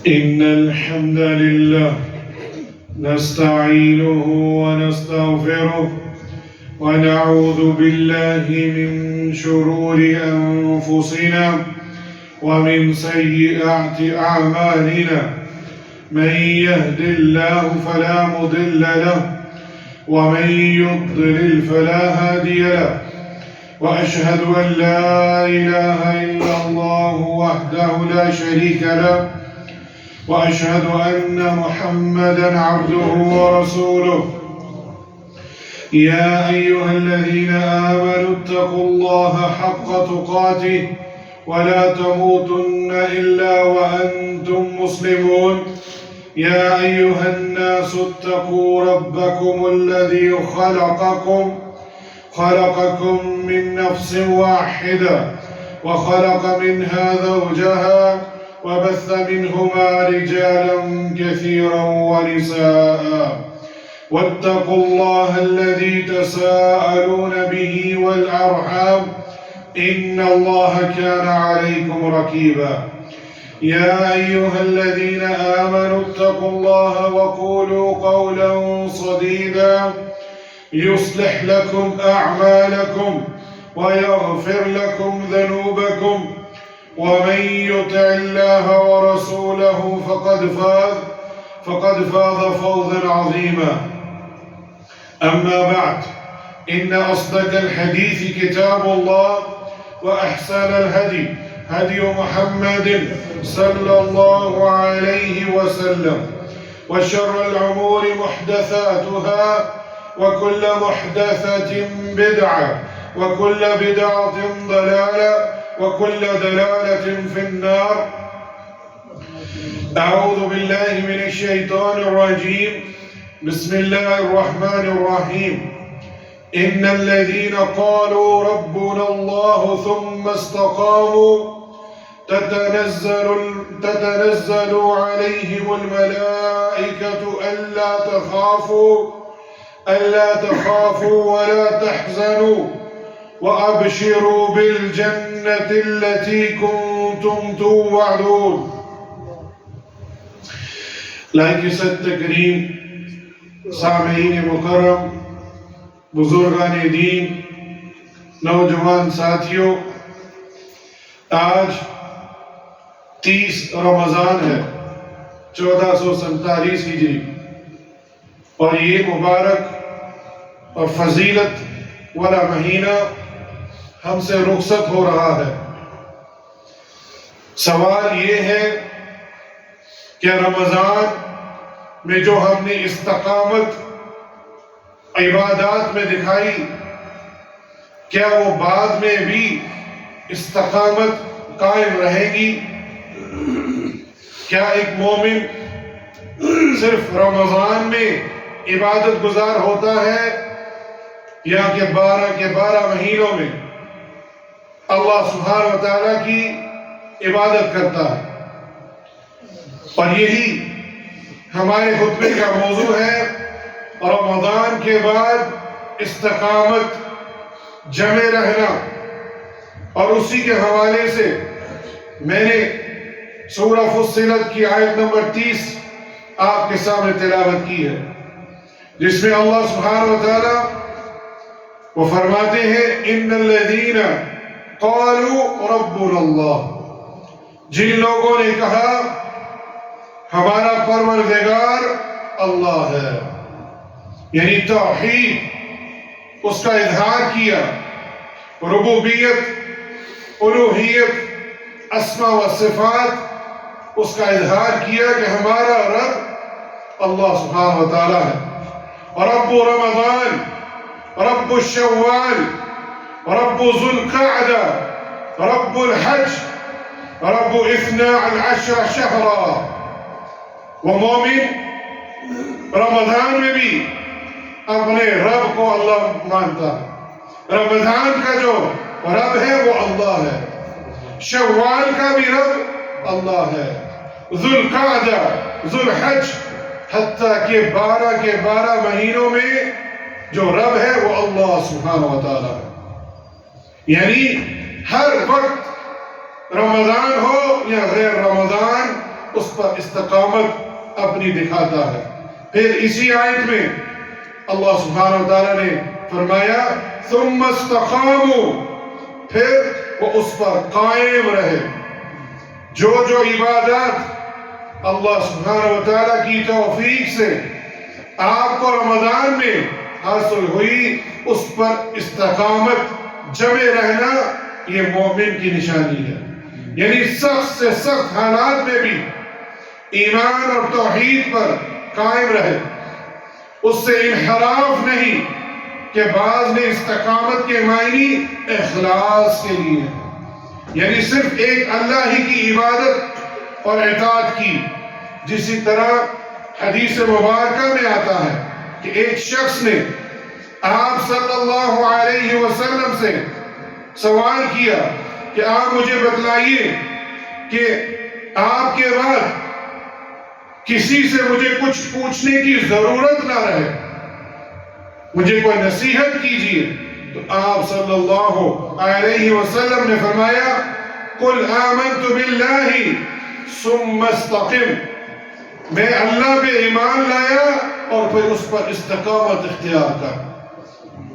إن الحمد لله نستعينه ونستغفره ونعوذ بالله من شرور أنفسنا ومن سيئات أعمالنا. من يهد الله فلا مضل له ومن يضلل فلا هادي له. وأشهد أن لا إله إلا الله وحده لا شريك له وأشهد أن محمدًا عبده ورسوله. يا أيها الذين آمنوا اتقوا الله حق تقاته ولا تموتن إلا وأنتم مسلمون. يا أيها الناس اتقوا ربكم الذي خلقكم من نفس واحدة وخلق منها زوجها وبث منهما رجالا كثيرا ونساء. واتقوا الله الذي تساءلون به والأرحام إن الله كان عليكم رقيبا. يا أيها الذين آمنوا اتقوا الله وقولوا قولا سديدا يصلح لكم أعمالكم ويغفر لكم ذنوبكم. ومن يطع الله ورسوله فقد فاز فوزا عظيما. أما بعد، إن أصدق الحديث كتاب الله وأحسن الهدي هدي محمد صلى الله عليه وسلم وشر الأمور محدثاتها وكل محدثة بدعة وكل بدعة ضلالة وكل دلالة في النار. أعوذ بالله من الشيطان الرجيم. بسم الله الرحمن الرحيم. إن الذين قالوا ربنا الله ثم استقاموا تتنزل عليهم الملائكة ألا تخافوا ولا تحزنوا وأبشروا بالجنة التي كنتم توعدون. لائق تکریم سامعین مکرم، بزرگان دین، نوجوان ساتھیوں، آج 30 رمضان ہے 1447 ہجری، اور یہ مبارک اور فضیلت والا مہینہ ہم سے رخصت ہو رہا ہے. سوال یہ ہے کہ رمضان میں جو ہم نے استقامت عبادات میں دکھائی، کیا وہ بعد میں بھی استقامت قائم رہے گی؟ کیا ایک مومن صرف رمضان میں عبادت گزار ہوتا ہے، یا کہ 12 کے 12 مہینوں میں اللہ سبحانہ و تعالیٰ کی عبادت کرتا ہے؟ اور یہی ہمارے خطبے کا موضوع ہے. رمضان کے بعد استقامت، جمع رہنا. اور اسی کے حوالے سے میں نے سورہ فصلت کی آیت نمبر 30 آپ کے سامنے تلاوت کی ہے، جس میں اللہ سبحانہ و تعالیٰ وہ فرماتے ہیں ان الذین قالوا ربنا اللہ. جن لوگوں نے کہا ہمارا پروردگار اللہ ہے، یعنی توحید اس کا اظہار کیا، ربوبیت، الوہیت، اسماء و صفات اس کا اظہار کیا کہ ہمارا رب اللہ سبحانہ و تعالیٰ ہے. رب رمضان، رب الشوال، رب ذو القعدہ، رب الحج، رب 12 شہرا. وہ مومن رمضان میں بھی اپنے رب کو اللہ مانتا ہے. رمضان کا جو رب ہے وہ اللہ ہے، شوال کا بھی رب اللہ ہے، ذو القعدہ، ذو الحج، حتیٰ کہ 12 کے 12 مہینوں میں جو رب ہے وہ اللہ سبحانہ و تعالیٰ ہے. یعنی ہر وقت رمضان ہو یا غیر رمضان اس پر استقامت اپنی دکھاتا ہے۔ پھر اسی آیت میں اللہ سبحانہ وتعالیٰ نے فرمایا ثم استقاموا، پھر وہ اس پر قائم رہے۔ جو عبادات اللہ سبحانہ وتعالیٰ کی توفیق سے آپ کو رمضان میں حاصل ہوئی، اس پر استقامت جمع رہنا یہ مومن کی نشانی ہے۔ یعنی سخت سے سخت حالات میں بھی ایمان اور توحید پر قائم رہے، اس سے انحراف نہیں کہ بعض نے استقامت کے معنی اخلاص کے لیے ہے، یعنی صرف ایک اللہ ہی کی عبادت اور اطاعت کی۔ جسی طرح حدیث مبارکہ میں آتا ہے کہ ایک شخص نے آپ صلی اللہ علیہ وسلم سے سوال کیا کہ آپ مجھے بتلائیے کہ آپ کے بعد کسی سے مجھے کچھ پوچھنے کی ضرورت نہ رہے، مجھے کوئی نصیحت کیجیے۔ تو آپ صلی اللہ علیہ وسلم نے فرمایا قل آمنت باللہ ثم استقم، میں اللہ پہ ایمان لایا اور پھر اس پر استقامت اختیار کر۔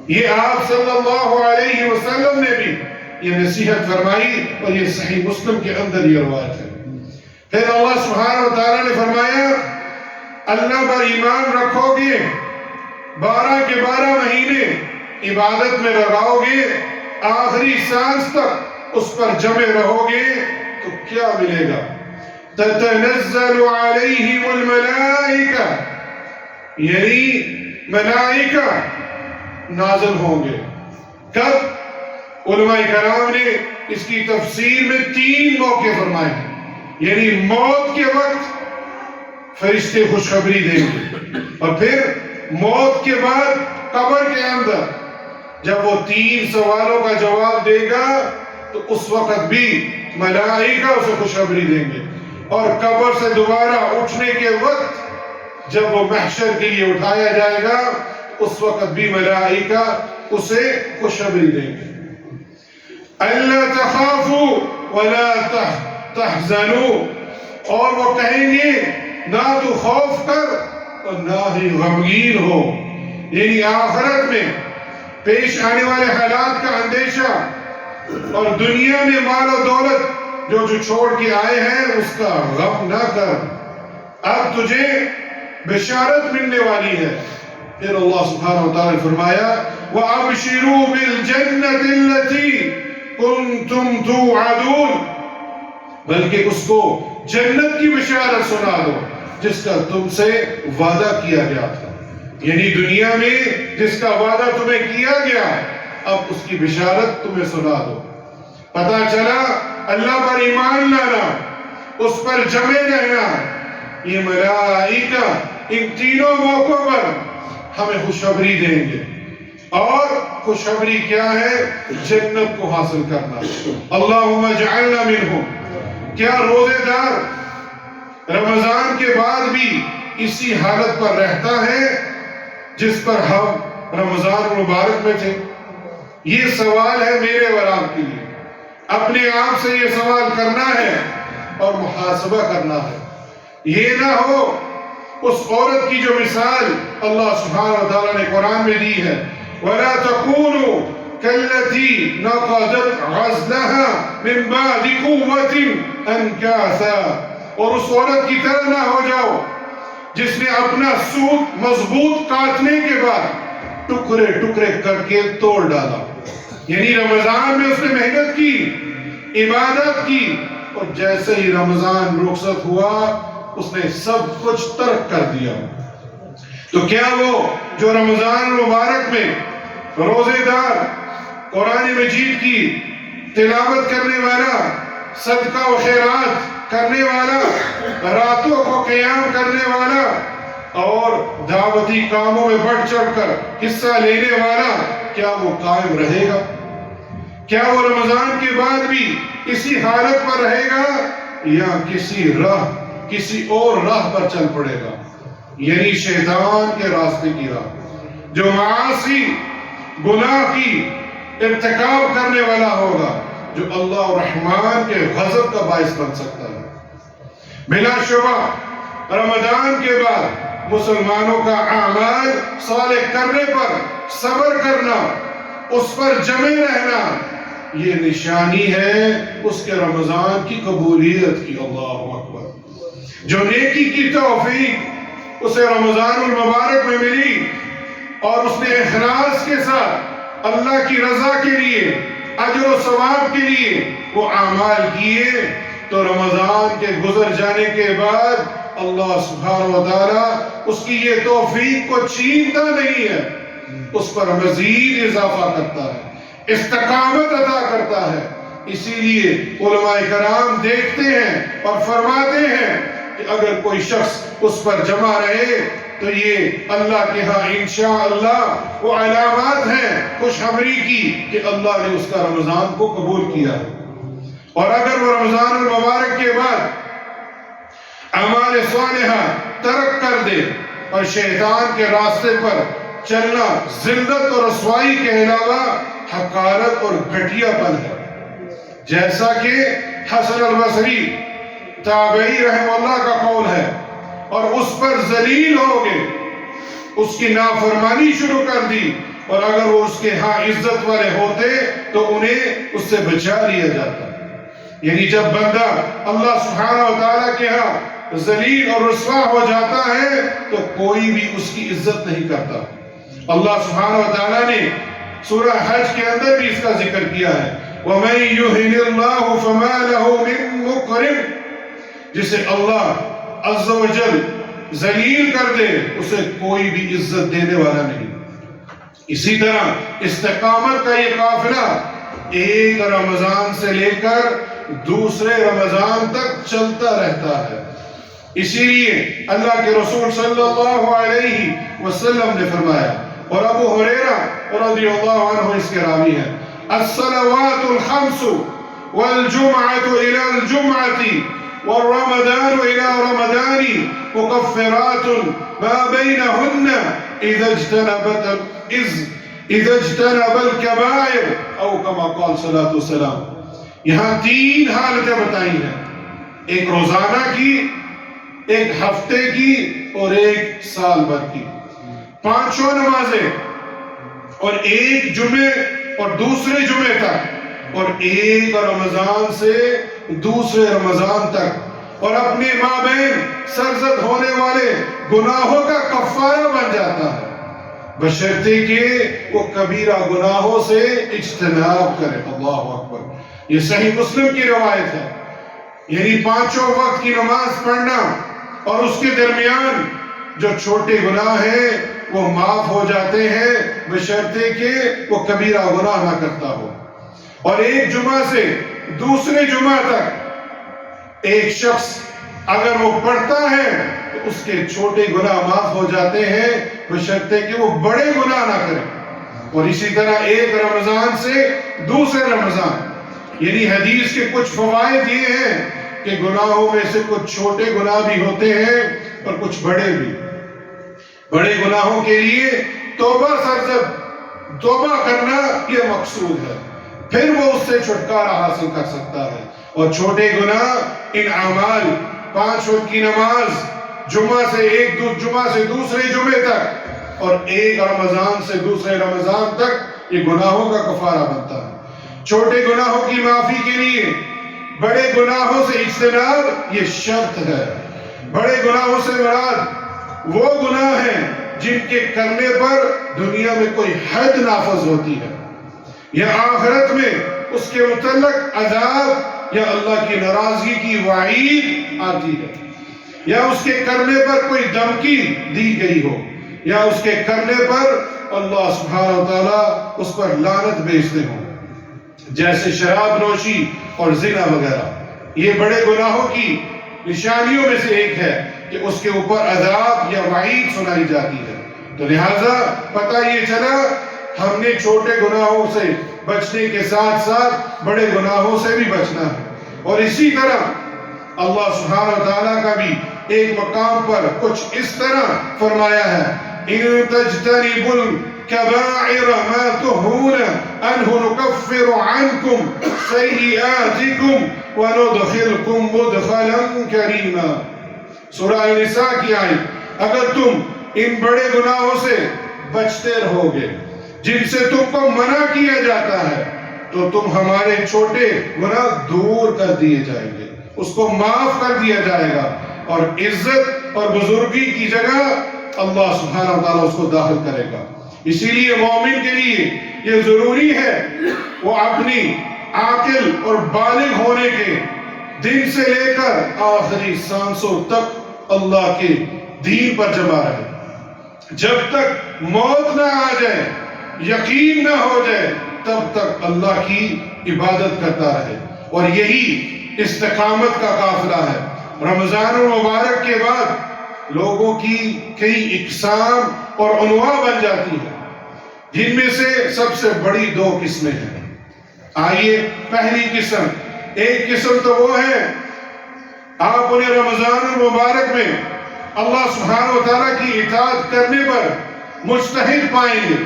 یہ آپ صلی اللہ علیہ وسلم نے بھی یہ نصیحت فرمائی اور یہ صحیح مسلم کے اندر یہ روایت ہے۔ پھر اللہ سبحانہ وتعالیٰ نے فرمایا اللہ پر ایمان رکھو گے، 12 کے 12 مہینے عبادت میں لگاؤ گے، آخری سانس تک اس پر جمع رہو گے تو کیا ملے گا؟ تتنزل علیہم الملائکہ، یعنی ملائکہ نازل ہوں گے۔ کب؟ علماء کرام نے اس کی تفسیر میں 3 موقع فرمائے ہیں، یعنی موت کے وقت فرشتے خوشخبری دیں گے، اور پھر موت کے بعد قبر کے اندر جب وہ 3 سوالوں کا جواب دے گا تو اس وقت بھی ملائکہ اسے خوشخبری دیں گے، اور قبر سے دوبارہ اٹھنے کے وقت جب وہ محشر کے لیے اٹھایا جائے گا اس وقت بھی ملائکہ اسے خوشخبری دیں گے۔ اللہ تخافوا ولا تحزنوا، اور وہ کہیں گے نہ تو خوف کر اور نہ ہی غمگین ہو، یعنی آخرت میں پیش آنے والے حالات کا اندیشہ اور دنیا میں مال و دولت جو چھوڑ کے آئے ہیں اس کا غم نہ کر، اب تجھے بشارت ملنے والی ہے۔ پھر اللہ سبحانہ وتعالی نے فرمایا وَأَبْشِرُوا بِالْجَنَّةِ الَّتِي كُنْتُمْ تُوعَدُونَ، بلکہ اس کو جنت کی بشارت سنا دو جس کا تم سے وعدہ کیا گیا تھا، یعنی دنیا میں جس کا وعدہ تمہیں کیا گیا اب اس کی بشارت تمہیں سنا دو۔ پتہ چلا اللہ پر ایمان لانا، اس پر جمع رہنا، یہ ملائکہ ان تینوں موقعوں پر ہمیں خوشخبری دیں گے، اور خوشخبری کیا ہے؟ جنت کو حاصل کرنا۔ اللہم اجعلنا منہم۔ کیا روزے دار رمضان کے بعد بھی اسی حالت پر رہتا ہے جس پر ہم رمضان مبارک میں تھے؟ یہ سوال ہے میرے اور آپ کے لیے، اپنے آپ سے یہ سوال کرنا ہے اور محاسبہ کرنا ہے۔ یہ نہ ہو اس عورت کی جو مثال اللہ سبحانہ وتعالیٰ نے قرآن میں دی ہے وَلَا تَكُونُوا كَالَّتِي نَقَضَتْ غَزْلَهَا مِنْ بَعْدِ قُوَّةٍ أَنْكَاثًا، اور اس عورت کی طرح نہ ہو جاؤ جس نے اپنا سوت مضبوط کاٹنے کے بعد ٹکڑے ٹکڑے کر کے توڑ ڈالا۔ یعنی رمضان میں اس نے محنت کی، عبادت کی، اور جیسے ہی رمضان رخصت ہوا اس نے سب کچھ ترک کر دیا۔ تو کیا وہ جو رمضان مبارک میں روزے دار، قرآن مجید کی تلاوت کرنے والا، صدقہ و خیرات کرنے والا، راتوں کو قیام کرنے والا اور دعوتی کاموں میں بڑھ چڑھ کر حصہ لینے والا، کیا وہ قائم رہے گا؟ کیا وہ رمضان کے بعد بھی اسی حالت پر رہے گا یا کسی اور راہ پر چل پڑے گا؟ یعنی شیطان کے راستے کی راہ، جو معاصی گناہ کی ارتکاب کرنے والا ہوگا، جو اللہ الرحمن کے غضب کا باعث بن سکتا ہے۔ بلا شبہ رمضان کے بعد مسلمانوں کا اعمال صالح کرنے پر صبر کرنا، اس پر جمے رہنا، یہ نشانی ہے اس کے رمضان کی قبولیت کی۔ اللہ اکبر! جو نیکی کی توفیق اسے رمضان المبارک میں ملی اور اس نے اخلاص کے ساتھ اللہ کی رضا کے لیے، اجر و ثواب کے لیے وہ اعمال کیے، تو رمضان کے گزر جانے کے بعد اللہ سبحانہ و تعالیٰ اس کی یہ توفیق کو چھینتا نہیں ہے، اس پر مزید اضافہ کرتا ہے، استقامت عطا کرتا ہے۔ اسی لیے علماء کرام دیکھتے ہیں اور فرماتے ہیں کہ اگر کوئی شخص اس پر جمع رہے تو یہ اللہ کے ہاں انشاءاللہ وہ علامات ہیں خوشخبری کی کہ اللہ نے اس کا رمضان کو قبول کیا۔ اور اگر وہ رمضان المبارک کے بعد اعمال صالحہ ترک کر دے اور شیطان کے راستے پر چلنا ذلت اور رسوائی کے علاوہ حقارت اور گھٹیا پن ہے، جیسا کہ حسن البصری تابعی رحمہ اللہ کا قول ہے، اور اس پر ذلیل ہو گئے، اس کی نافرمانی شروع کر دی، اور اگر وہ اس کے ہاں عزت والے ہوتے تو انہیں اس سے بچا لیا جاتا۔ یعنی جب بندہ اللہ سبحانہ و تعالیٰ کے ہاں ذلیل اور رسوا ہو جاتا ہے تو کوئی بھی اس کی عزت نہیں کرتا۔ اللہ سبحانہ و تعالیٰ نے سورہ حج کے اندر بھی اس کا ذکر کیا ہے، وَمَن يُهِنِ اللَّهُ فَمَا لَهُ مِن مُكْرِمٍ، جسے اللہ عز و جل ذلیل کر دے اسے کوئی بھی عزت دینے والا نہیں۔ اسی طرح استقامت کا یہ قافلہ ایک رمضان سے لے کر دوسرے رمضان تک چلتا رہتا ہے۔ اسی لیے اللہ کے رسول صلی اللہ علیہ وسلم نے فرمایا، اور ابو ہریرہ رضی اللہ عنہ اس کے راوی ہیں، الصلوات الخمس والجمعة إلى الجمعة والرمضان إلى رمضان مكفرات ما بينهن إذا اجتنب الكبائر أو كما قال صلی اللہ علیہ وسلم۔ یہاں تین حالتیں بتائی ہیں، ایک روزانہ کی، ایک ہفتے کی اور ایک سال بھر کی، پانچوں نمازیں، اور ایک جمعے اور دوسرے جمعے تک، اور ایک رمضان سے دوسرے رمضان تک، اور اپنے مابین سرزد ہونے والے گناہوں کا کفارہ بن جاتا ہے، بشرطے کہ وہ کبیرہ گناہوں سے اجتناب کرے۔ اللہ اکبر! یہ صحیح مسلم کی روایت ہے۔ یعنی پانچوں وقت کی نماز پڑھنا اور اس کے درمیان جو چھوٹے گناہ ہیں وہ معاف ہو جاتے ہیں، بشرطے کہ وہ کبیرہ گناہ نہ کرتا ہو۔ اور ایک جمعہ سے دوسرے جمعہ تک ایک شخص اگر وہ پڑھتا ہے تو اس کے چھوٹے گناہ معاف ہو جاتے ہیں، بشرطے کہ وہ بڑے گناہ نہ کرے۔ اور اسی طرح ایک رمضان سے دوسرے رمضان، یعنی حدیث کے کچھ فوائد یہ ہیں کہ گناہوں میں سے کچھ چھوٹے گناہ بھی ہوتے ہیں اور کچھ بڑے بھی۔ بڑے گناہوں کے لیے توبہ کرنا یہ مقصود ہے، پھر وہ اس سے چھٹکارا حاصل کر سکتا ہے۔ اور چھوٹے گناہ ان اعمال، 5 وقت کی نماز، جمعہ سے دوسرے جمعے تک، اور ایک رمضان سے دوسرے رمضان تک یہ گناہوں کا کفارہ بنتا ہے۔ چھوٹے گناہوں کی معافی کے لیے بڑے گناہوں سے اجتناب یہ شرط ہے۔ بڑے گناہوں سے مراد وہ گناہ ہیں جن کے کرنے پر دنیا میں کوئی حد نافذ ہوتی ہے، یا آخرت میں اس کے متعلق عذاب یا اللہ کی ناراضگی کی وعید آتی ہے، یا اس کے کرنے پر کوئی دھمکی دی گئی ہو، یا اس کے کرنے پر اللہ سبحانہ و تعالیٰ اس پر لعنت بھیجتے ہوں، جیسے شراب نوشی اور زنا وغیرہ۔ یہ بڑے گناہوں کی نشانیوں میں سے ایک ہے کہ اس کے اوپر عذاب یا وعید سنائی جاتی ہے۔ تو لہٰذا پتہ یہ چلا ہم نے چھوٹے گناہوں سے بچنے کے ساتھ ساتھ بڑے گناہوں سے بھی بچنا ہے۔ اور اسی طرح اللہ سبحانہ و تعالیٰ کا بھی ایک مقام پر کچھ اس طرح فرمایا ہے، إِن تَجْتَنِبُوا كبائر ما تنهون عنه نكفر عنكم سيئاتكم وندخلكم مدخلا كريما. سورہ النساء کی آیت. اگر تم ان بڑے گناہوں سے بچتے رہو گے جن سے تم کو منع کیا جاتا ہے تو تم ہمارے چھوٹے گناہ دور کر دیے جائیں گے, اس کو معاف کر دیا جائے گا, اور عزت اور بزرگی کی جگہ اللہ سبحانہ وتعالیٰ اس کو داخل کرے گا. اسی لیے مومن کے لیے یہ ضروری ہے وہ اپنی عاقل اور بالغ ہونے کے دن سے لے کر آخری سانسوں تک اللہ کے دین پر جمع رہے. جب تک موت نہ آ جائے, یقین نہ ہو جائے, تب تک اللہ کی عبادت کرتا رہے. اور یہی استقامت کا قافلہ ہے. رمضان المبارک کے بعد لوگوں کی کئی اقسام اور انواع بن جاتی ہیں, جن میں سے سب سے بڑی 2 قسمیں ہیں. آئیے, پہلی قسم, ایک قسم تو وہ ہے آپ انہیں رمضان المبارک میں اللہ سبحانہ وتعالیٰ کی اطاعت کرنے پر مجتہد پائیں گے,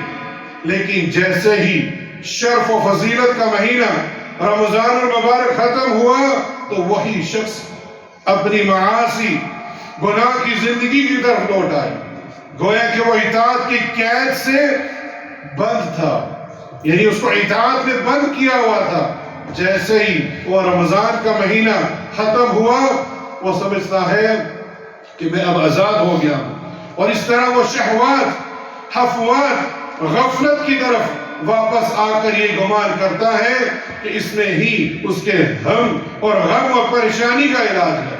لیکن جیسے ہی شرف و فضیلت کا مہینہ رمضان المبارک ختم ہوا تو وہی شخص اپنی معاصی گناہ کی زندگی کی طرف لوٹ آئے, گویا کہ وہ اطاعت کی قید سے بند تھا, یعنی اس کو اطاعت نے بند کیا ہوا تھا. جیسے ہی وہ رمضان کا مہینہ ختم ہوا وہ سمجھتا ہے کہ میں اب آزاد ہو گیا ہوں, اور اس طرح وہ شہوات, حفوات, غفلت کی طرف واپس آ کر یہ گمان کرتا ہے کہ اس میں ہی اس کے ہم اور غم اور پریشانی کا علاج ہے.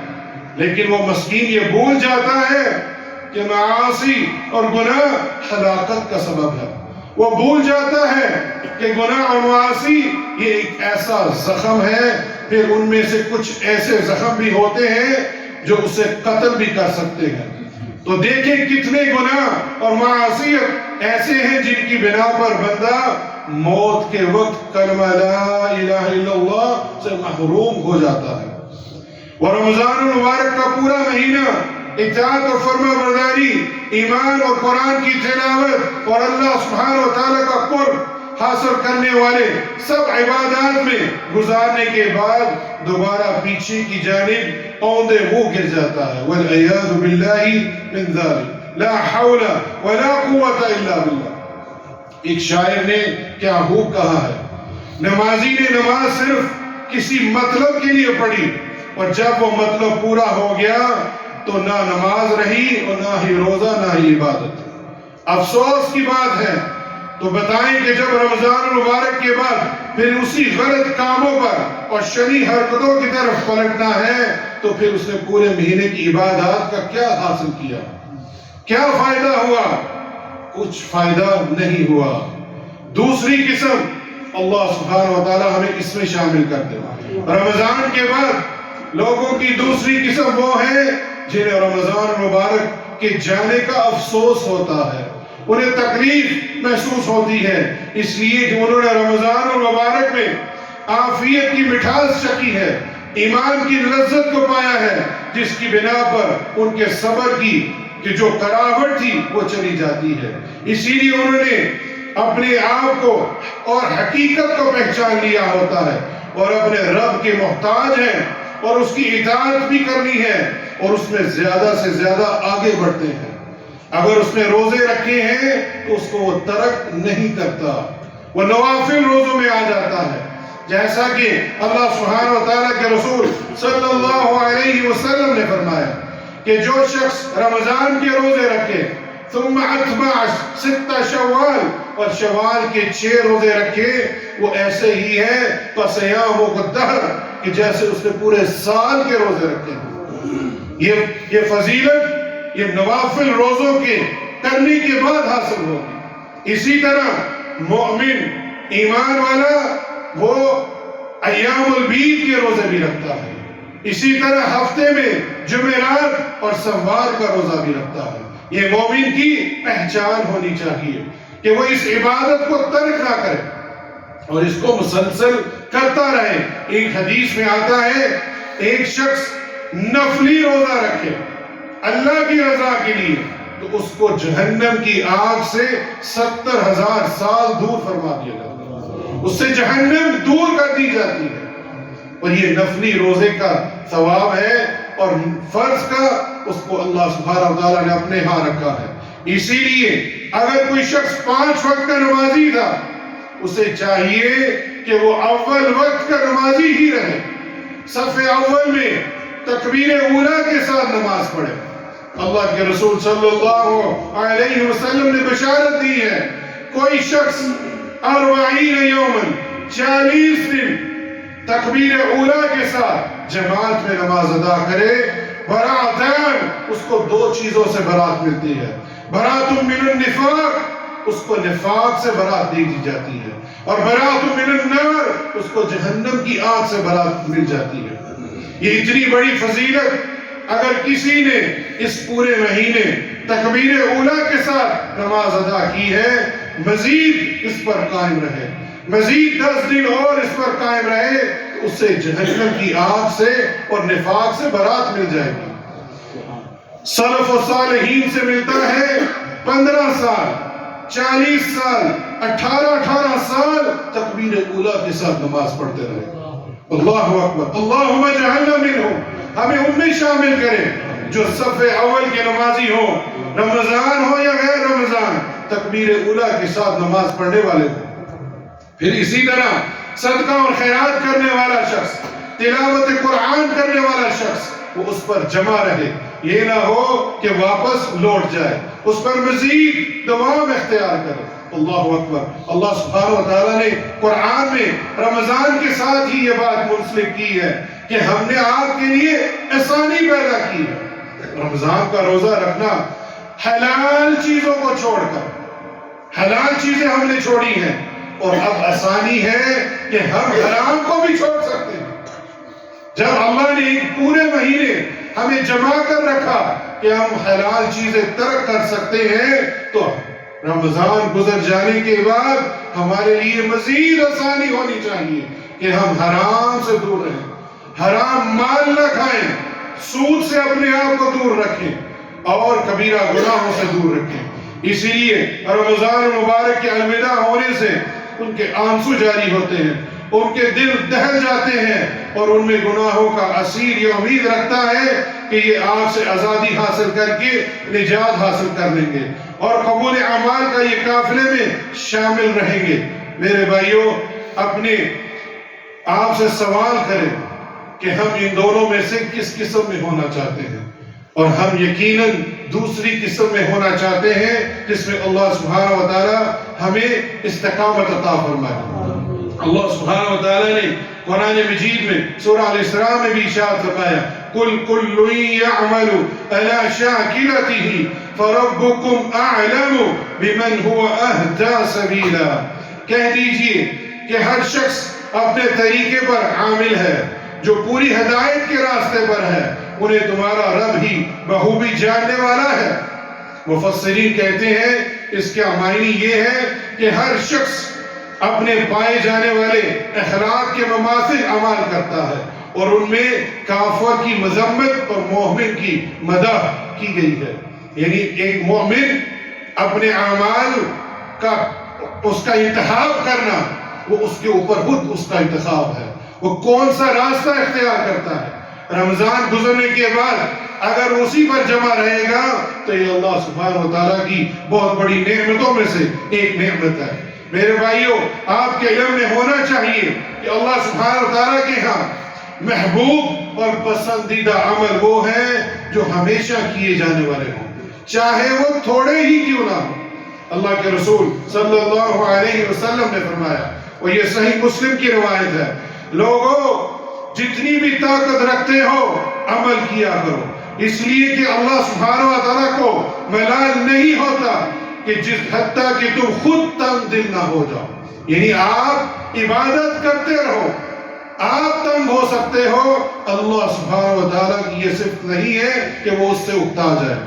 لیکن وہ مسکین یہ بھول جاتا ہے کہ معاصی اور گناہ ہلاکت کا سبب ہے. وہ بھول جاتا ہے کہ گناہ اور معاصی یہ ایک ایسا زخم ہے, پھر ان میں سے کچھ ایسے زخم بھی ہوتے ہیں جو اسے قتل بھی کر سکتے ہیں. تو دیکھیں کتنے گناہ اور معاصیت ایسے ہیں جن کی بنا پر بندہ موت کے وقت کلمہ لا الہ الا اللہ سے محروم ہو جاتا ہے. وہ رمضان المبارک کا پورا مہینہ اطاعت اور فرما برداری, ایمان اور قرآن کی تلاوت اور اللہ سبحانہ وتعالیٰ کا قرب حاصل کرنے والے سب عبادات میں گزارنے کے بعد دوبارہ پیچھے کی جانب اوندے منہ گر جاتا ہے. والعیاذ باللہ من ذلک لا حول ولا قوت الا باللہ. ایک شاعر نے کیا خوب کہا ہے, نمازی نے نماز صرف کسی مطلب کے لیے پڑھی, اور جب وہ مطلب پورا ہو گیا تو نہ نماز رہی اور نہ ہی روزہ نہ ہی عبادت. افسوس کی بات ہے. تو بتائیں کہ جب رمضان المبارک کے بعد پھر اسی غلط کاموں پر اور شرعی حرکتوں کی طرف پلٹنا ہے تو پھر اس نے پورے مہینے کی عبادات کا کیا حاصل کیا, کیا فائدہ ہوا؟ کچھ فائدہ نہیں ہوا. دوسری قسم, اللہ سبحانہ وتعالی ہمیں اس میں شامل کر دے. رمضان کے بعد لوگوں کی دوسری قسم وہ ہے جنہیں رمضان مبارک کے جانے کا افسوس ہوتا ہے, انہیں تکلیف محسوس ہوتی ہے, اس لیے کہ انہوں نے رمضان المبارک میں عافیت کی مٹھاس چکھی ہے, ایمان کی لذت کو پایا ہے, جس کی بنا پر ان کے صبر کی کہ جو کراوٹ تھی وہ چلی جاتی ہے. اسی لیے انہوں نے اپنے آپ کو اور حقیقت کو پہچان لیا ہوتا ہے اور اپنے رب کے محتاج ہیں اور اس کی اطاعت بھی کرنی ہے, اور اس میں زیادہ سے زیادہ آگے بڑھتے ہیں. اگر اس نے روزے رکھے ہیں تو اس کو وہ ترک نہیں کرتا, وہ نوافل روزوں میں آ جاتا ہے, جیسا کہ اللہ سبحانہ وتعالیٰ کے رسول صلی اللہ علیہ وسلم نے فرمایا کہ جو شخص رمضان کے روزے رکھے ثم اتبع 6 شوال, اور شوال کے 6 روزے رکھے, وہ ایسے ہی ہے فصیامہ الدہر کہ جیسے اس نے پورے سال کے روزے رکھے ہیں. یہ فضیلت یہ نوافل روزوں کے کرنے کے بعد حاصل ہوگی. اسی طرح مومن ایمان والا وہ ایام البید کے روزے بھی رکھتا ہے, اسی طرح ہفتے میں جمعرات اور سوار کا روزہ بھی رکھتا ہے. یہ مومن کی پہچان ہونی چاہیے کہ وہ اس عبادت کو ترک نہ کرے اور اس کو مسلسل کرتا رہے. ایک حدیث میں آتا ہے ایک شخص نفلی روزہ رکھے اللہ کی رضا کے لیے, تو اس کو جہنم کی آگ سے 70,000 سال دور فرما دیا جاتا ہے، اس سے جہنم دور کر دی جاتی ہے۔ اور یہ نفلی روزے کا ثواب ہے، اور فرض کا اس کو اللہ سبحانہ وتعالیٰ نے اپنے ہاں رکھا ہے۔ اسی لیے اگر کوئی شخص 5 وقت کا نمازی تھا، اسے چاہیے کہ وہ اول وقت کا نمازی ہی رہے، صف اول میں تکبیر اولا کے ساتھ نماز پڑھے۔ اللہ کے رسول صلی اللہ علیہ وسلم نے بشارت دی ہے، کوئی شخص 40 یومن 40 دن تکبیر اولا کے ساتھ جماعت میں نماز ادا کرے، براتان اس کو 2 چیزوں سے برات ملتی ہے۔ برات من النفاق، اس کو نفاق سے برات دی جاتی ہے، اور برات من النار، اس کو جہنم کی آگ سے برات مل جاتی ہے۔ یہ اتنی بڑی فضیلت اگر کسی نے اس پورے مہینے تکبیر اولا کے ساتھ نماز ادا کی ہے، مزید اس پر قائم رہے، مزید 10 دن اور اس پر قائم رہے، تو اسے جہنم کی آگ سے اور نفاق سے برات مل جائے گی۔ سلف و صالحین سے ملتا ہے 15 سال، 40 سال، 18 سال تکبیر اولا کے ساتھ نماز پڑھتے رہے۔ اللہ اکبر، اللہم اجعلنا منہم، ہمیں ان میں شامل کرے جو صف اول کے نمازی ہوں، رمضان ہو یا غیر رمضان، تکبیر اولا کے ساتھ نماز پڑھنے والے ہوں۔ پھر اسی طرح صدقہ اور خیرات کرنے والا شخص، تلاوت قرآن کرنے والا شخص، وہ اس پر جمع رہے، یہ نہ ہو کہ واپس لوٹ جائے، اس پر مزید دوام اختیار کرے۔ اللہ اکبر، اللہ سبحانہ وتعالیٰ نے قرآن میں رمضان کے ساتھ ہی یہ بات منسلک کی ہے کہ ہم نے آپ کے لیے آسانی پیدا کی ہے۔ رمضان کا روزہ رکھنا حلال چیزوں کو چھوڑ کر، حلال چیزیں ہم نے چھوڑی ہیں، اور اب آسانی ہے کہ ہم حرام کو بھی چھوڑ سکتے ہیں۔ جب اللہ نے ایک پورے مہینے ہمیں جمع کر رکھا کہ ہم حلال چیزیں ترک کر سکتے ہیں، تو رمضان گزر جانے کے بعد ہمارے لیے مزید آسانی ہونی چاہیے کہ ہم حرام سے دور رہیں، حرام مال نہ کھائیں، سود سے اپنے آپ کو دور رکھیں، اور کبیرہ گناہوں سے دور رکھیں۔ اسی لیے رمضان مبارک کے الوداع ہونے سے ان کے آنسو جاری ہوتے ہیں، ان کے دل دہل جاتے ہیں، اور ان میں گناہوں کا اسیر یہ امید رکھتا ہے کہ یہ آگ سے آزادی حاصل کر کے نجات حاصل کر لیں گے، اور قبول اعمال کا یہ قافلے میں شامل رہیں گے۔ میرے بھائیوں، اپنے آپ سے سوال کریں کہ ہم ان دونوں میں سے کس قسم میں ہونا چاہتے ہیں، اور ہم یقیناً دوسری قسم میں ہونا چاہتے ہیں جس میں اللہ سبحانہ وتعالی ہمیں استقامت عطا فرمائے۔ اللہ سبحانہ وتعالی نے قرآن مجید میں سورہ الاسراء میں بھی ارشاد فرمایا، قُلْ كُلٌّ يَعْمَلُ عَلَى شَاكِلَتِهِ فَرَبُّكُمْ أَعْلَمُ بِمَنْ هُوَ أَهْدَىٰ سَبِيلًا، کہہ دیجئے کہ ہر شخص اپنے طریقے پر عامل ہے، جو پوری ہدایت کے راستے پر ہے، انہیں تمہارا رب ہی بخوبی جاننے والا ہے۔ مفسرین کہتے ہیں اس کا معنی یہ ہے کہ ہر شخص اپنے پائے جانے والے اخلاق کے مماثل عمل کرتا ہے، اور ان میں کافر کی مذمت اور مومن کی مدح کی گئی ہے۔ یعنی ایک مومن اپنے اعمال کا اس کا انتخاب کرنا، وہ اس کے اوپر خود اس کا انتخاب ہے، وہ کون سا راستہ اختیار کرتا ہے۔ رمضان گزرنے کے بعد اگر اسی پر جمع رہے گا تو یہ اللہ سبحانہ وتعالیٰ کی بہت بڑی نعمتوں میں سے ایک نعمت ہے۔ میرے بھائیوں، آپ کے علم میں ہونا چاہیے کہ اللہ سبحانہ وتعالیٰ کے ہاں محبوب اور پسندیدہ عمل وہ ہیں جو ہمیشہ کیے جانے والے ہوں، چاہے وہ تھوڑے ہی کیوں نہ ہوں۔ اللہ کے رسول صلی اللہ علیہ وسلم نے فرمایا، اور یہ صحیح مسلم کی روایت ہے، لوگوں جتنی بھی طاقت رکھتے ہو عمل کیا کرو، اس لیے کہ اللہ سبحانہ وتعالیٰ کو ملال نہیں ہوتا کہ جس حتیٰ کہ تم خود تنگ دل نہ ہو جاؤ۔ یعنی آپ عبادت کرتے رہو، آپ تنگ ہو سکتے ہو، اللہ سبحانہ وتعالیٰ کی یہ صفت نہیں ہے کہ وہ اس سے اکتا جائے۔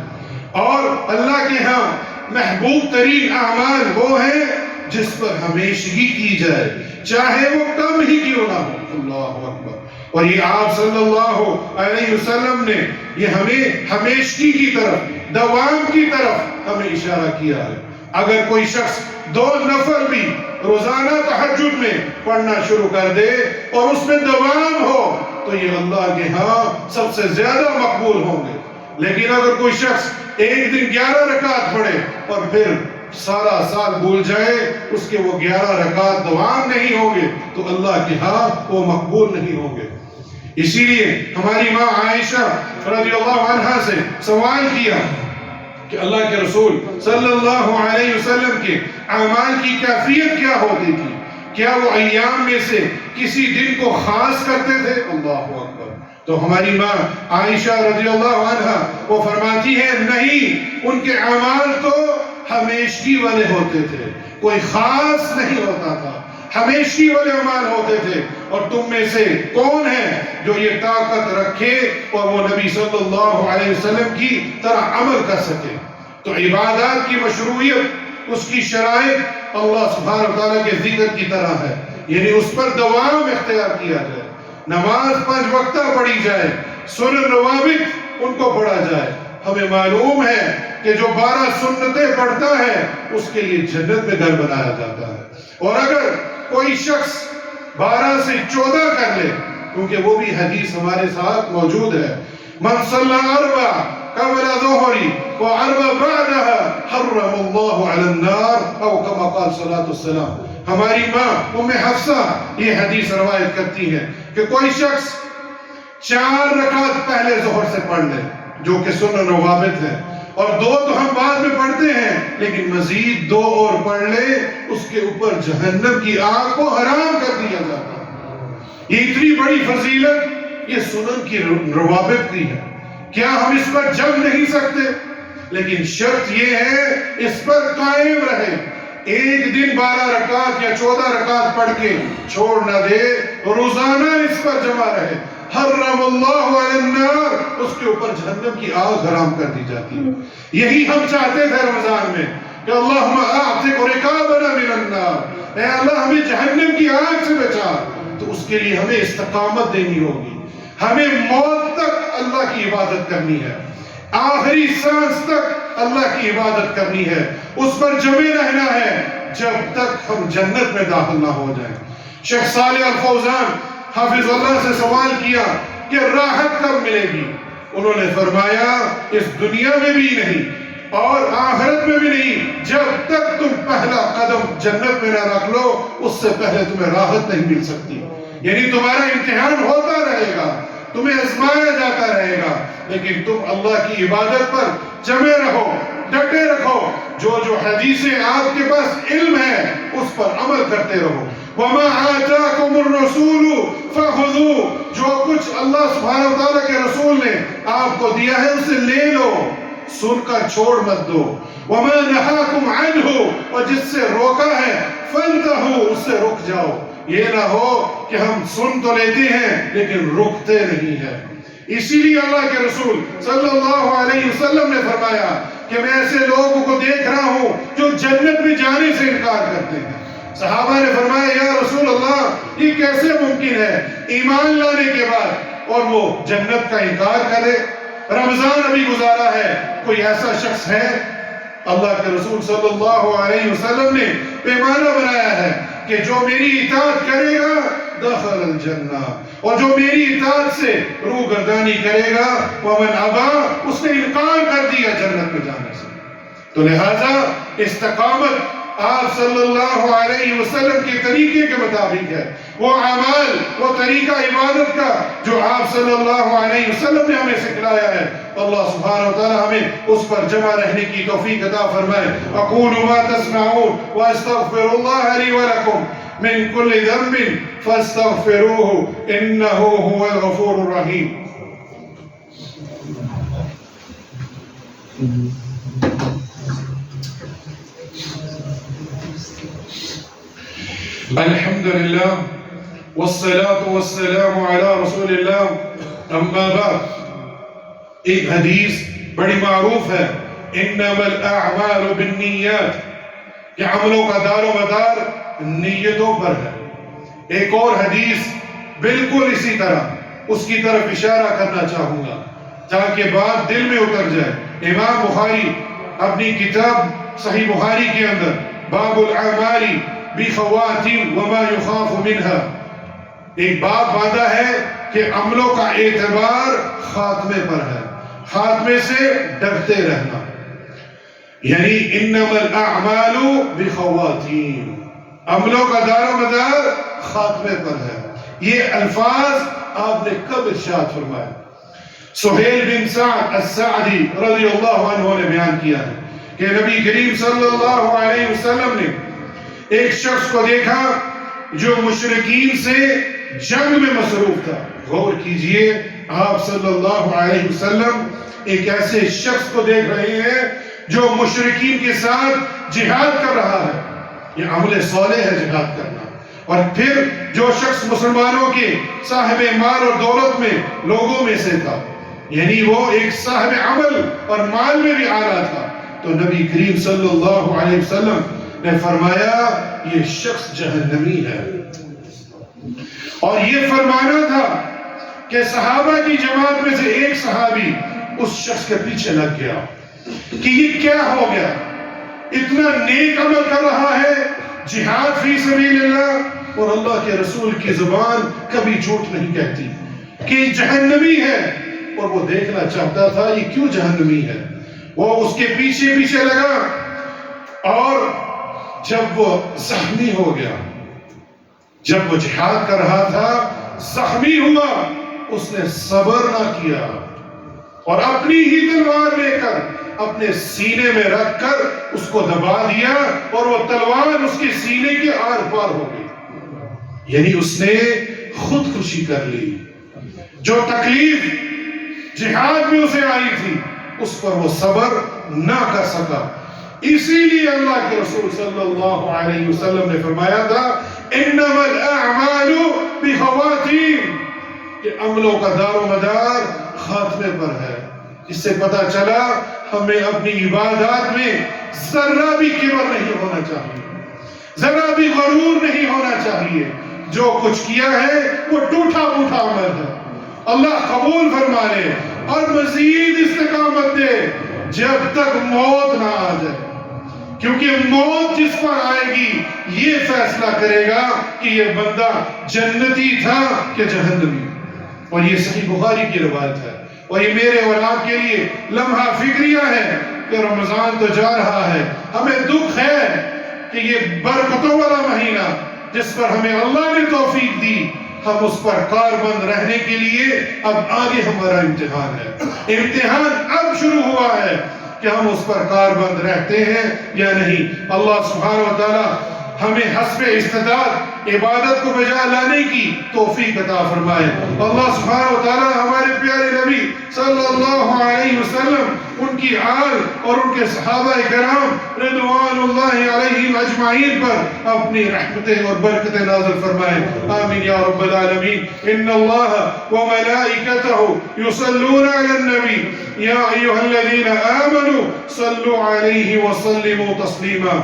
اور اللہ کے ہاں محبوب ترین اعمال وہ ہیں جس پر ہمیشگی کی جائے، چاہے وہ کم ہی کیوں نہ ہو۔ اللہ اکبر۔ اور یہ آپ صلی اللہ علیہ وسلم نے یہ ہمیں ہمیشگی کی طرف، دوام کی طرف ہمیں اشارہ کیا ہے۔ اگر کوئی شخص 2 نفل بھی روزانہ تہجد میں پڑھنا شروع کر دے اور اس میں دوام ہو تو یہ اللہ کے ہاں سب سے زیادہ مقبول ہوں گے۔ لیکن اگر کوئی شخص ایک دن 11 رکعت پڑھے اور پھر سارا سال بھول جائے، اس کے وہ 11 رکعت دوام نہیں ہوں گے تو اللہ کے ہاں وہ مقبول نہیں ہوں گے۔ اسی لیے ہماری ماں عائشہ رضی اللہ عنہا سے سوال کیا کہ اللہ کے رسول صلی اللہ علیہ وسلم کے اعمال کی کیفیت کیا ہوتی تھی؟ کیا وہ ایام میں سے کسی دن کو خاص کرتے تھے؟ اللہ اکبر۔ تو ہماری ماں عائشہ رضی اللہ عنہا وہ فرماتی ہے نہیں، ان کے اعمال تو ہمیشگی والے ہوتے تھے، کوئی خاص نہیں ہوتا تھا، ہمیشگی والے اعمال ہوتے تھے۔ اور تم میں سے کون ہے جو یہ طاقت رکھے اور وہ نبی صلی اللہ علیہ وسلم کی طرح عمل کر سکے؟ تو عبادات کی مشروعیت، اس کی شرائط اللہ سبحانہ وتعالیٰ کے ذکر کی طرح ہے، یعنی اس پر دوام اختیار کیا جائے، نماز 5 وقتہ پڑھی جائے، سنن روابط ان کو پڑھا جائے۔ ہمیں معلوم ہے کہ جو 12 سنتیں پڑھتا ہے اس کے لیے جنت میں گھر بنایا جاتا ہے، اور اگر کوئی شخص 12 سے 14 کر لے، کیونکہ وہ بھی حدیث ہمارے ساتھ موجود ہے، من صلی 4 قبل ظہری و4 بعدها حرم اللہ علی النار او کما قال صلاۃ السلام۔ ہماری ماں ام حفصہ یہ حدیث روایت کرتی ہے کہ کوئی شخص 4 رکعت پہلے ظہر سے پڑھ لے جو کہ سنن روابط ہے، اور 2 تو ہم بعد میں پڑھتے ہیں، لیکن مزید 2 اور پڑھ لے، اس کے اوپر جہنم کی آگ کو حرام کر دیا جاتا ہے۔ یہ اتنی بڑی فضیلت یہ سنن کی روابط کی ہے، کیا ہم اس پر جم نہیں سکتے؟ لیکن شرط یہ ہے اس پر قائم رہے، ایک دن 12 رکعت یا 14 رکعت پڑھ کے چھوڑ نہ دے، روزانہ اس پر جمع رہے۔ حرم اللہ علی النار، اس کے اوپر جہنم کی آگ حرام کر دی جاتی ہے۔ یہی ہم چاہتے تھے رمضان میں کہ اللہم اعتق رقابنا من النار، اے اللہ ہمیں جہنم کی آگ سے بچا۔ تو اس کے لیے ہمیں استقامت دینی ہوگی، ہمیں موت تک اللہ کی عبادت کرنی ہے، آخری سانس تک اللہ کی عبادت کرنی ہے، اس پر جمے رہنا ہے جب تک ہم جنت میں داخل نہ ہو جائیں۔ شیخ صالح الفوزان حافظ اللہ سے سوال کیا کہ راحت کب ملے گی؟ انہوں نے فرمایا اس دنیا میں بھی نہیں اور آخرت میں بھی نہیں، جب تک تم پہلا قدم جنت میں نہ رکھ لو اس سے پہلے تمہیں راحت نہیں مل سکتی۔ یعنی تمہارا امتحان ہوتا رہے گا، تمہیں آزمایا جاتا رہے گا، لیکن تم اللہ کی عبادت پر جمے رہو، ڈٹے رکھو، جو حدیثیں آپ کے پاس علم ہے اس پر عمل کرتے رہو۔ وَمَا آتَاكُمُ الرَّسُولُ فَخُذُوهُ، جو کچھ اللہ سبحانہ وتعالیٰ کے رسول نے آپ کو دیا ہے اسے لے لو، سن کر چھوڑ مت دو۔ وَمَا نَهَاكُمْ عَنْهُ، اور جس سے روکا ہے فَانْتَهُوا، اس سے رک جاؤ۔ یہ نہ ہو کہ ہم سن تو لیتے ہیں لیکن رکتے نہیں ہیں۔ اسی لیے اللہ کے رسول صلی اللہ علیہ وسلم نے فرمایا کہ میں ایسے لوگوں کو دیکھ رہا ہوں جو جنت میں جانے سے انکار کرتے ہیں۔ صحابہ نے فرمایا یا رسول اللہ یہ کیسے ممکن ہے ایمان لانے کے بعد اور وہ جنت کا انکار کرے؟ رمضان ابھی گزارا ہے، کوئی ایسا شخص ہے؟ اللہ کے رسول صلی اللہ علیہ وسلم نے پیمانہ بنایا ہے کہ جو میری اطاعت کرے گا دخل الجنہ، اور جو میری اطاعت سے روگردانی کرے گا ومن ابا، اس نے انکار کر دیا جنت میں جانے سے۔ تو لہذا استقامت آپ صلی اللہ علیہ وسلم کے طریقے کے مطابق ہے، وہ اعمال، وہ طریقہ عبادت کا جو آپ صلی اللہ علیہ وسلم نے ہمیں سکھلایا ہے۔ اللہ سبحانہ وتعالی ہمیں اس پر جمع رہنے کی توفیق عطا فرمائے۔ اقول ما تسمعون واستغفر اللہ لی ولکم من کل ذنب فاستغفروه انه هو الغفور الرحیم۔ الحمد للہ والصلاة والسلام علی رسول اللہ، اما بعد۔ ایک حدیث بڑی معروف ہے، انما الاعمال بالنیات، کہ عملوں کا دار و مدار نیتوں پر ہے۔ ایک اور حدیث بالکل اسی طرح اس کی طرف اشارہ کرنا چاہوں گا تاکہ بات دل میں اتر جائے۔ امام بخاری اپنی کتاب صحیح بخاری کے اندر باب الاعمال بخواتم وما يخاف منها ایک باب باندھا ہے کہ عملوں کا اعتبار خاتمے پر ہے، خاتمے سے ڈرتے رہنا، یعنی انما الاعمال بخواتیم، عملوں کا دار و مدار خاتمے پر ہے۔ یہ الفاظ آپ نے کب ارشاد فرمایا؟ سہیل بن سعد الساعدی رضی اللہ عنہ نے بیان کیا ہے کہ نبی کریم صلی اللہ علیہ وسلم نے ایک شخص کو دیکھا جو مشرکین سے جنگ میں مصروف تھا۔ غور کیجئے، آپ صلی اللہ علیہ وسلم ایک ایسے شخص کو دیکھ رہے ہیں جو مشرکین کے ساتھ جہاد کر رہا ہے۔ یہ عمل صالح ہے جہاد کرنا۔ اور پھر جو شخص مسلمانوں کے صاحب مال اور دولت میں لوگوں میں سے تھا، یعنی وہ ایک صاحب عمل اور مال میں بھی اعلیٰ تھا، تو نبی کریم صلی اللہ علیہ وسلم نے فرمایا یہ شخص جہنمی ہے۔ اور یہ فرمانا تھا کہ صحابہ کی جماعت میں سے ایک صحابی اس شخص کے پیچھے لگ گیا کہ یہ کیا ہو گیا، اتنا نیک عمل کر رہا ہے، جہاد فی سبیل اللہ، اور اللہ کے رسول کی زبان کبھی جھوٹ نہیں کہتی، کہ جہنمی ہے۔ اور وہ دیکھنا چاہتا تھا یہ کیوں جہنمی ہے۔ وہ اس کے پیچھے پیچھے لگا، اور جب وہ زخمی ہو گیا، جب وہ جہاد کر رہا تھا زخمی ہوا، اس نے صبر نہ کیا اور اپنی ہی تلوار لے کر اپنے سینے میں رکھ کر اس کو دبا دیا، اور وہ تلوار اس کے سینے کے آر پار ہو گئی، یعنی اس نے خودکشی کر لی۔ جو تکلیف جہاد میں اسے آئی تھی اس پر وہ صبر نہ کر سکا، اسی لیے اللہ کے رسول صلی اللہ علیہ وسلم نے فرمایا تھا انما الاعمال بخواتیم، کہ عملوں کا دار و مدار خاتمے پر ہے۔ اس سے پتہ چلا ہمیں اپنی عبادات میں ذرہ بھی کبر نہیں ہونا چاہیے، ذرہ بھی غرور نہیں ہونا چاہیے۔ جو کچھ کیا ہے وہ ٹوٹا پھوٹا عمل ہے، اللہ قبول فرما لے اور مزید استقامت دے جب تک موت نہ آ جائے، کیونکہ موت جس پر آئے گی یہ فیصلہ کرے گا کہ یہ بندہ جنتی تھا کہ جہنمی۔ اور یہ صحیح بخاری کی روایت ہے، اور یہ میرے اور آپ کے لیے لمحہ فکریہ ہے کہ رمضان تو جا رہا ہے، ہمیں دکھ ہے کہ یہ برکتوں والا مہینہ جس پر ہمیں اللہ نے توفیق دی، ہم اس پر کاربند رہنے کے لیے اب آگے ہمارا امتحان ہے۔ امتحان اب شروع ہوا ہے کہ ہم اس پر کاربند رہتے ہیں یا نہیں۔ اللہ سبحانہ و تعالی ہمیں حسب استطاعت عبادت کو بجا لانے کی توفیق عطا فرمائے۔ اللہ سبحانہ و تعالی ہمارے پیارے نبی صلی اللہ علیہ وسلم، ان کی آل اور ان کے صحابہ کرام رضوان اللہ علیہم اجمعین پر اپنی رحمتیں اور برکتیں نازل فرمائے، آمین یا رب العالمین۔ ان اللہ وملائکتہ یصلون علی النبی یا ایھا الذین آمنوا صلوا علیہ وسلموا تسلیما۔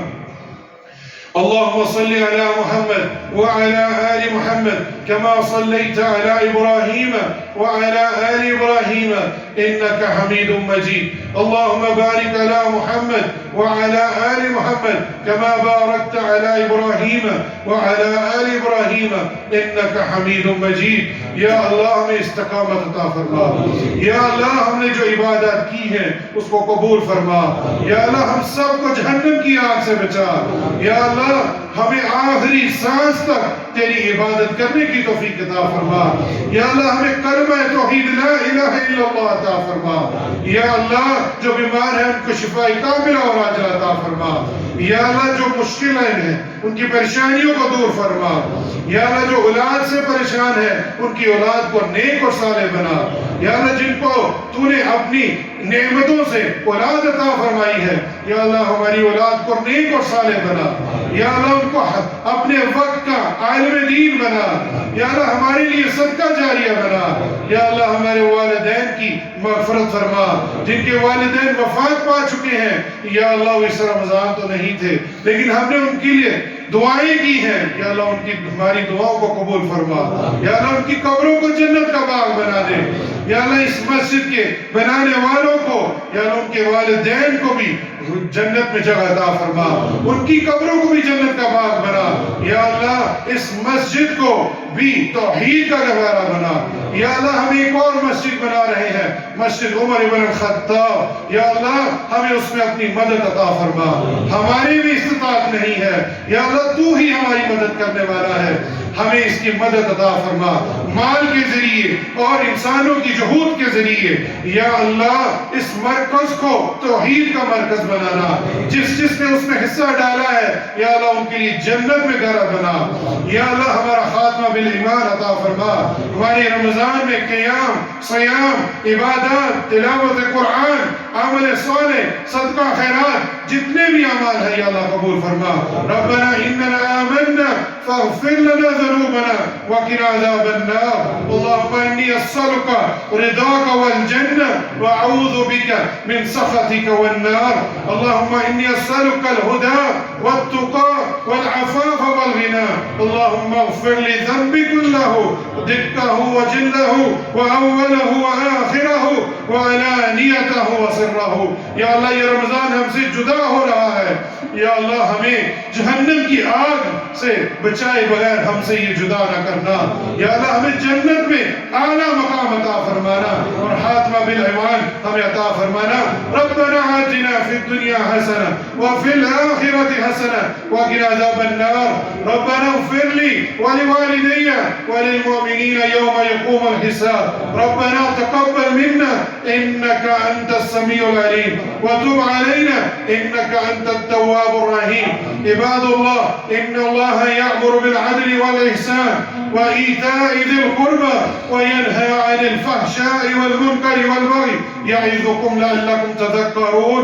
اللهم صل على محمد وعلى آل محمد كما صليت على إبراهيم وعلى آل إبراهيم إنك حميد مجيد. اللهم بارك على محمد وعلى آل محمد كما باركت على إبراهيم وعلى آل إبراهيم إنك حميد مجيد. یا اللہ ہمیں استقامت عطا فرما، یا اللہ ہم نے جو عبادت کی ہے اس کو قبول فرما، یا اللہ ہم سب کو جہنم کی آگ سے بچا، یا اللہ ہمیں آخری سانس تک تیری عبادت کرنے کی توفیق عطا فرما، یا اللہ ہمیں کلمہ توحید لا الہ الا اللہ عطا فرما، یا اللہ جو بیمار ہیں ان کو شفاء کاملہ اور عاجلہ عطا فرما، یا اللہ جو مشکلیں ہیں ان کی پریشانیوں کو دور فرما، یا اللہ جو اولاد سے پریشان ہے ان کی اولاد کو نیک اور صالح بنا، یا اللہ جن کو تو نے اپنی نعمتوں سے اولاد عطا فرمائی ہے، یا اللہ ہماری اولاد کو نیک اور صالح بنا، یا اللہ ان کو اپنے وقت کا عالم دین بنا، یا اللہ ہمارے لیے صدقہ جاریہ بنا، یا اللہ ہمارے والدین کی مغفرت فرما، جن کے والدین وفات پا چکے ہیں، یا اللہ وہ اس رمضان تو نہیں تھے لیکن ہم نے ان کے لیے دعائیں کی ہیں، یا اللہ ان کی ہماری دعاؤں کو قبول فرما، یا اللہ ان کی قبروں کو جنت کا باغ بنا دے، یا اللہ اس مسجد کے بنانے والوں کو، یا اللہ ان کے والدین کو بھی جنت میں جگہ عطا فرما، ان کی قبروں کو بھی جنت کا باغ بنا، یا اللہ اس مسجد کو بھی توحید کا گہوارہ بنا، یا اللہ ہم ایک اور مسجد بنا رہے ہیں، مسجد عمر بن الخطاب، یا اللہ ہمیں اس میں اپنی مدد عطا فرما، ہماری بھی استطاعت نہیں ہے، یا اللہ تو ہی ہماری مدد کرنے والا ہے، ہمیں اس کی مدد عطا فرما، مال کے ذریعے اور انسانوں کی جہود کے ذریعے، یا اللہ اس مرکز کو توحید کا مرکز بنانا، جس نے اس میں حصہ ڈالا ہے، یا اللہ ان کے لیے جنت میں گھر بنا، یا اللہ ہمارا خاتمہ بالایمان عطا فرما، ہمارے رمضان میں قیام، صیام، عبادات، تلاوت قرآن، عمل صالح، صدقہ خیرات، جتنے بھی اعمال ہیں یا اللہ قبول فرما، ربنا اننا آمنا فاغفر لنا ذنوبنا وقنا عذاب النار، اللهم انی اسألک رضاک والجنہ واعوذ بک من سخطک والنار، اللهم انی اسألک الهدى والتقى والعفاف والغنى، اللهم اغفر لي ذنبي كله دقه وجله واوله واخره وعلانيته وسره، یا اللہ یہ رمضان ہم سے جدا ہو رہا ہے، یا اللہ ہمیں جہنم کی آگ سے بچائے بغیر ہم سے یہ جدا نہ کرنا، یا اللہ ہمیں جنت میں اعلیٰ مقام عطا فرمانا اور خاتمہ بالایمان ہمیں عطا فرمانا، ربنا آتنا فی الدنیا حسنہ وفی الآخرة حسنہ وقنا عذاب النار، ربنا اغفر لی ولوالدی وللمؤمنین یوم یقوم الحساب، ربنا تقبل منا انك انت السميع العليم وتب علينا انك انت التواب الرحيم، عباد الله ان الله يأمر بالعدل والإحسان وإيتاء ذي القربى وينهى عن الفحشاء والمنكر والبغي يعظكم لعلكم تذكرون.